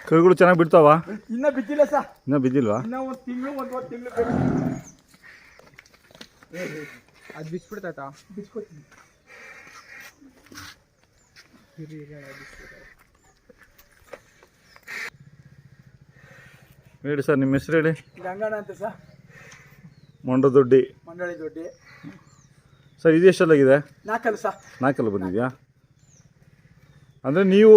ಕರುಗಳು ಚೆನ್ನಾಗಿ ಬಿಡ್ತಾವ? ಇನ್ನೂ ಬಿದ್ದಿಲ್ಲ ಸರ್. ಇನ್ನೂ ಬಿದ್ದಿಲ್ವಾ? ಇನ್ನೂ ಒಂದು ತಿಂಗಳು ಒಂದುವರೆ ತಿಂಗಳು ಅದು ಬಿಚ್ಬಿಡ್ತಾಯ್ತಾ? ಬಿಚ್ಕೊತೀನಿ. ಹೇಳಿ ಸರ್, ನಿಮ್ಮ ಹೆಸರು ಹೇಳಿ. ಗಂಗಣ್ಣ ಅಂತ ಸರ್. ಮಂಡಳಿ ದೊಡ್ಡಿ ಸರ್. ಇದು ಎಷ್ಟಲ್ಲಾಗಿದೆ? 4 ಸರ್. 4 ಬಂದಿದೆಯಾ? ಅಂದರೆ ನೀವು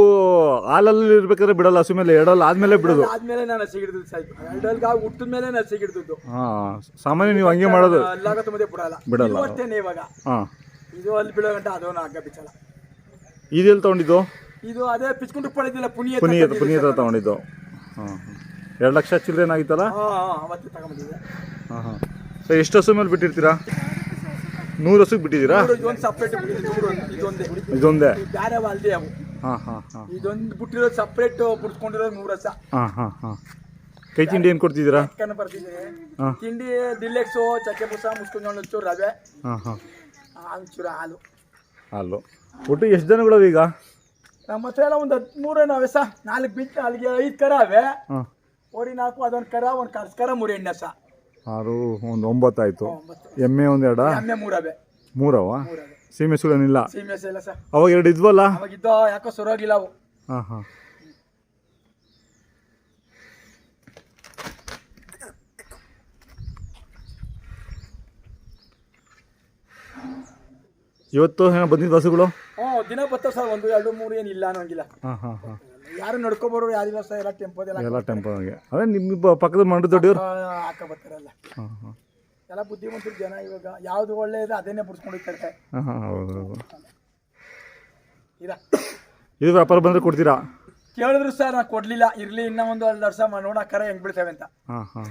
ಹಾಲಲ್ಲಿ ಇರ್ಬೇಕಾದ್ರೆ ಬಿಡಲ್ಲ, ಹಸು ಮೇಲೆ ಎರಡಲ್ಲ ಆದಮೇಲೆ ಬಿಡೋದು? ಆದಮೇಲೆ ನಾನು ಹಸಿಗಿಡ್ದು ಸರ್. ಎರಡಲ್ಗ ಹುಟ್ಟಿದ ಮೇಲೆ ನಾನು ಹಸಿಗಿಡ್ದು. ಹಾಂ, ಸಾಮಾನ್ಯ ನೀವು ಹಂಗೆ ಮಾಡೋದು? ಎಲ್ಲಾಗತ್ತ ಮುಂದೆ ಬಿಡಲ್ಲ ಇವತ್ತೇನೆ ಇವಾಗ. ಹಾಂ, ಇದು ಅಲ್ಲಿ ಬಿಡೋ ಗಂಟ ಅದನ್ನು ಹಗ್ಗ ಬಿಚ್ಚಲ್ಲ. ಇದೆಲ್ಲಿ ತೊಗೊಂಡಿದ್ದು? ಇದು ಅದೇ ಪಿಚ್ಕೊಂಡು ಪಡೆದಿಲ್ಲ, ಪುನೀತ ತೊಗೊಂಡಿದ್ದು. ಹಾಂ, 2 ಲಕ್ಷ ಚಿಲ್ಲರೆ ಏನಾಗಿತ್ತಲ್ಲ? ಅವತ್ತು ತಗೊಂಡಿದ್ದೆ. ಹಾಂ ಹಾಂ. ಸರ್, ಎಷ್ಟು ಹಸು ಮೇಲೆ ಬಿಟ್ಟಿರ್ತೀರಾ? 100 ಹಸುಗೆ ಬಿಟ್ಟಿದ್ದೀರಾ? ಇದೊಂದು ಸಪ್ರೇಟ್, ಇದೊಂದೇ ಬೇರೆ ಅಲ್ದೆ ಅವು. ಹಾಂ ಹಾಂ ಹಾಂ. ಇದೊಂದು ಬಿಟ್ಟಿರೋದು ಸಪ್ರೇಟ್, ಬಿಡ್ಸ್ಕೊಂಡಿರೋದು 100 ಹಸ. ಹಾಂ ಹಾಂ ಹಾಂ. ಕೈ ತಿಂಡಿ ಏನು ಕೊಡ್ತಿದ್ದೀರಾ? ಬರ್ತಿದ್ದೀನಿ. ತಿಂಡಿ ದಿಲ್ಲೆಕ್ಸು, ಚಕ್ಕೆ ಬುಸ, ಮುಸ್ಕೊಂಡು ಒಂಚೂರು ರವೆ. ಹಾಂ ಹಾಂ. ಒಂಚೂರು ಹಾಲು. ಒಟ್ಟು ಎಷ್ಟು ಜನಗಳು ಈಗ ನಮ್ಮ ಹತ್ರ ಎಲ್ಲ? ಒಂದು 13 ನಾವೆ ಸಹ. 4 ಬಿಟ್ಟು ಅಲ್ಲಿಗೆ 5 ಕರ ಅವೆ. ಓರಿ 4, ಅದೊಂದು ಕರ, ಒಂದು ಕರ್ಸ್ಕರ, 3 ಎಣ್ಣೆ ಸಹ. 6, ಒಂದು 9 ಆಯಿತು. ಎಮ್ಮೆ ಒಂದು 2? ಎಮ್ಮೆ 3 ಅವೆ. 3 ಅವ? ಸೀಮೆ ಸುಳೇನಿಲ್ಲ? ಸೀಮೆ ಇಲ್ಲ ಸರ್. ಅವಾಗ 2 ಇದ್ವಲ್ಲ? ಅವಾಗ ಇದ್ದೋ, ಯಾಕೋ ಸೊರೋಗಿಲ್ಲ ಅವು. ಹಾಂ ಹಾಂ. ಇವತ್ತು ಏನೋ ಬಂದಿದ್ದು ಹಸುಗಳು? ದಿನ ಬರ್ತಾವೆ ಸರ್. 1, 2, 3 ಏನಿಲ್ಲ ಅನ್ನೋಂಗಿಲ್ಲ. ಹಾಂ ಹಾಂ ಹಾಂ. ಯಾರು ನಡ್ಕೊಬರೋರು ಯಾರು ಇಲ್ಲ ಸರ್. ಎಲ್ಲ ಟೆಂಪೋದಾಗೆ. ಅದೇ ನಿಮ್ಮ ಪಕ್ಕದ ಮಂಡ್ಯ ದೊಡ್ಡವ್ರು ಹಾಕ ಬರ್ತಾರಲ್ಲ. ಹಾಂ ಹಾಂ. ಎಲ್ಲ ಬುದ್ಧಿವಂತರು ಜನ. ಇವಾಗ ಯಾವುದು ಒಳ್ಳೆಯದು ಅದನ್ನೇ ಬಿಡಿಸ್ಕೊಂಡು ಹೋಗ್ತಾರೆ. ಹಾಂ ಹಾಂ, ಹೌದು. ಇದು ವ್ಯಾಪಾರ ಬಂದರೆ ಕೊಡ್ತೀರಾ? ಕೇಳಿದ್ರು ಸರ್, ನಾನು ಕೊಡಲಿಲ್ಲ. ಇರಲಿ, ಇನ್ನೂ ಒಂದು 2 ವರ್ಷ ನೋಡಕ್ಕಾರ ಹೆಂಗೆ ಬೀಳ್ತೇವೆ ಅಂತ. ಹಾಂ ಹಾಂ.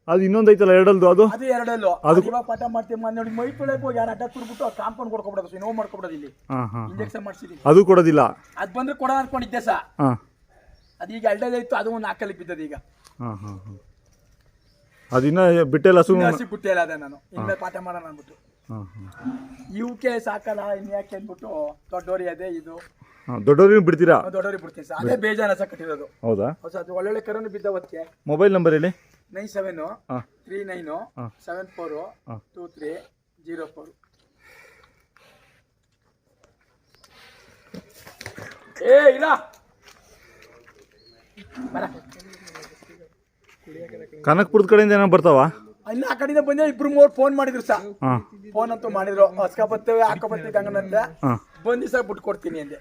ಅದು ಇನ್ನೊಂದು ಐತಲ್ಲ, 2 ಅದು 2 ಅದು ಇವಾಗ ಪಾಠ ಮಾಡ್ತೀವಿ. ನೋಡಿ, ಮೈ ತೊಳೆಯಕ್ಕೆ ಹೋಗಿ ಯಾರು ಅಡ್ಡ ತುರ್ಬಿಟ್ಟು ಕಾಂಪೌಂಡ್ ಕೊಡ್ಕೊಬಿಡೋದು, ನೋವು ಮಾಡ್ಕೊಬಿಡೋದು. ಇಲ್ಲಿ ಇಂಜೆಕ್ಷನ್ ಮಾಡಿಸಿದೀನಿ. ಅದು ಕೊಡೋದಿಲ್ಲ? ಅದು ಬಂದ್ರೆ ಕೊಡ ಅನ್ಕೊಂಡಿದ್ದೆ ಸರ್. ಅದು ಈಗ 2 ಇತ್ತು, ಅದು ಒಂದು 4 ಬಿದ್ದದ ಈಗ. ಹಾಂ ಹಾಂ ಹಾಂ. ಅದಿನ್ನ ಬಿಟ್ಟೆಲ್ಲ ಹಸಿ ಬಿಟ್ಟಿಲ್ಲ. ಅದೇ ನಾನು ಇನ್ಮೇಲೆ ಪಾಠ ಮಾಡೋಣ ಅಂದ್ಬಿಟ್ಟು. ಹಾಂ ಹಾಂ. ಇವಕ್ಕೆ ಸಾಕಲ್ಲ, ಇನ್ನು ಯಾಕೆ ಅಂದ್ಬಿಟ್ಟು ದೊಡ್ಡೋರಿ ಅದೇ ಇದು. ದೊಡ್ಡವ್ರಿಗೆ ಬಿಡ್ತೀರಾ? ದೊಡ್ಡವ್ರಿಗೆ ಬಿಡ್ತೀನಿ ಸರ್. ಅದೇ ಬೇಜಾನ ಸಹ ಕಟ್ಟಿರೋದು. ಹೌದಾ? ಅದು ಒಳ್ಳೊಳ್ಳೆ ಕರನು ಬಿದ್ದವತ್ತಿಗೆ. ಮೊಬೈಲ್ ನಂಬರ್ ಹೇಳಿ. 9739742304. ಇಲ್ಲ ಕನಕಪುರದ ಕಡೆಯಿಂದ ಏನೋ ಬರ್ತಾವ? ಇನ್ನು ಆ ಕಡೆಯಿಂದ ಬಂದೆ. 2-3 ಫೋನ್ ಮಾಡಿದ್ರು ಸರ್. ಫೋನ್ ಅಂತೂ ಮಾಡಿದ್ರು. ಹಸ್ಕ ಬರ್ತೇವೆ, ಹಾಕ ಬರ್ತೇವೆ ಗಂಗನಂತೆ. ಬಂದು ಸರ್ ಬಿಟ್ಟು ಕೊಡ್ತೀನಿ ಅಂದೆ.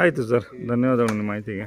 ಆಯಿತು ಸರ್, ಧನ್ಯವಾದಗಳು ನಿಮ್ಮ ಮಾಹಿತಿಗೆ.